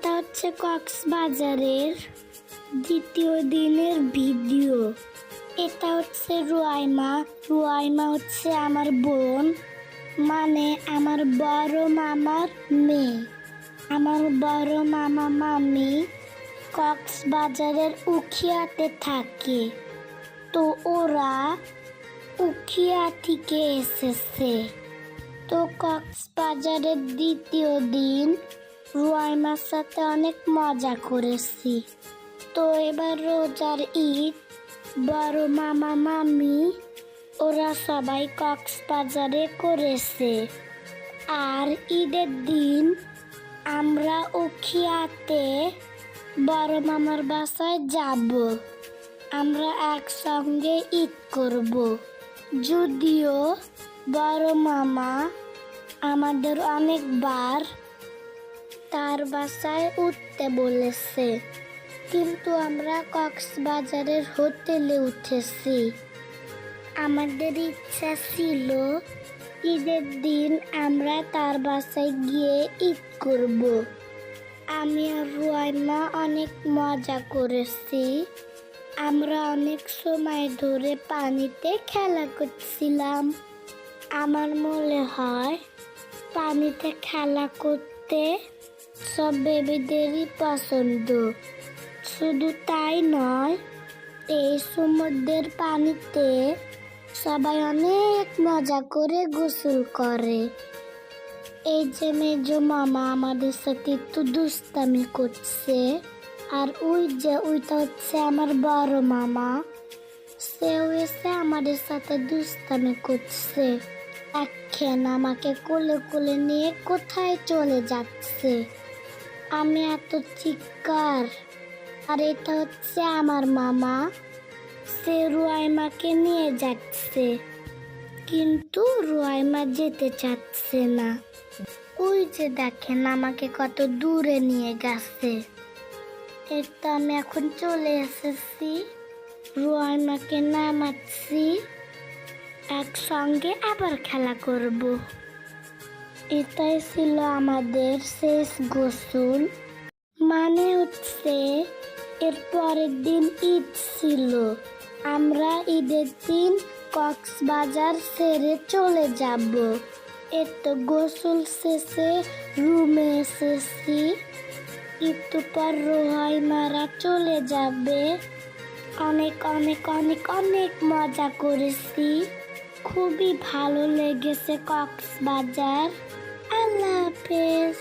এটা হচ্ছে কক্সবাজারের দ্বিতীয় দিনের ভিডিও। এটা হচ্ছে রুয়াইমা হচ্ছে আমার বোন, মানে আমার বড় মামার মেয়ে। আমার বড় মামা মামি কক্সবাজারের উখিয়াতে থাকে, তো ওরা উখিয়া থেকে এসেছে। তো কক্সবাজারের দ্বিতীয় দিন রুয়াইমার সাথে অনেক মজা করেছি। তো এবার রোজার ঈদ, বড় মামা মামি ওরা সবাই কক্সবাজারে করেছে। আর ঈদের দিন আমরা উখিয়াতে বড় মামার বাসায় যাব। আমরা একসঙ্গে ঈদ করব। যদিও বড় মামা আমাদের অনেকবার তার বাসায় উঠতে বলেছে, কিন্তু আমরা কক্সবাজারের হোটেলে উঠেছি। আমাদের ইচ্ছা ছিল ঈদের দিন আমরা তার বাসায় গিয়ে ঈদ করব। আমি আর রুয়াইমা অনেক মজা করেছি। আমরা অনেক সময় ধরে পানিতে খেলা করছিলাম। আমার মনে হয় পানিতে খেলা করতে সব বেবিদেরই পছন্দ। শুধু তাই নয়, এই সমুদ্রের পানিতে সবাই অনেক মজা করে গোসল করে। এই যে মেজো মামা আমাদের সাথে একটু দুষ্টামি করছে, আর ওইটা হচ্ছে আমার বড় মামা, সেও এসে আমাদের সাথে দুষ্টামি করছে। দেখেন আমাকে কোলে কোলে নিয়ে কোথায় চলে যাচ্ছে। আমি এত চিৎকার। আর এটা হচ্ছে আমার মামা, সে রুয়াইমাকে নিয়ে যাচ্ছে, কিন্তু রুয়াইমা যেতে চাচ্ছে না। ওই যে দেখেন আমাকে কত দূরে নিয়ে গেছে। এটা আমি এখন চলে এসেছি, রুয়াইমাকে নামাচ্ছি, একসঙ্গে আবার খেলা করব। এটাই ছিল আমাদের শেষ গোসল। মানে হচ্ছে এর পরের দিন ঈদ ছিল। আমরা ঈদের দিন কক্সবাজার ছেড়ে চলে যাব। এত গোসল শেষে রুমে এসেছি, একটু পর রুয়াইমারা চলে যাবে। অনেক অনেক অনেক অনেক মজা করেছি, খুবই ভালো লেগেছে কক্সবাজার। আল্লাহ হাফেজ।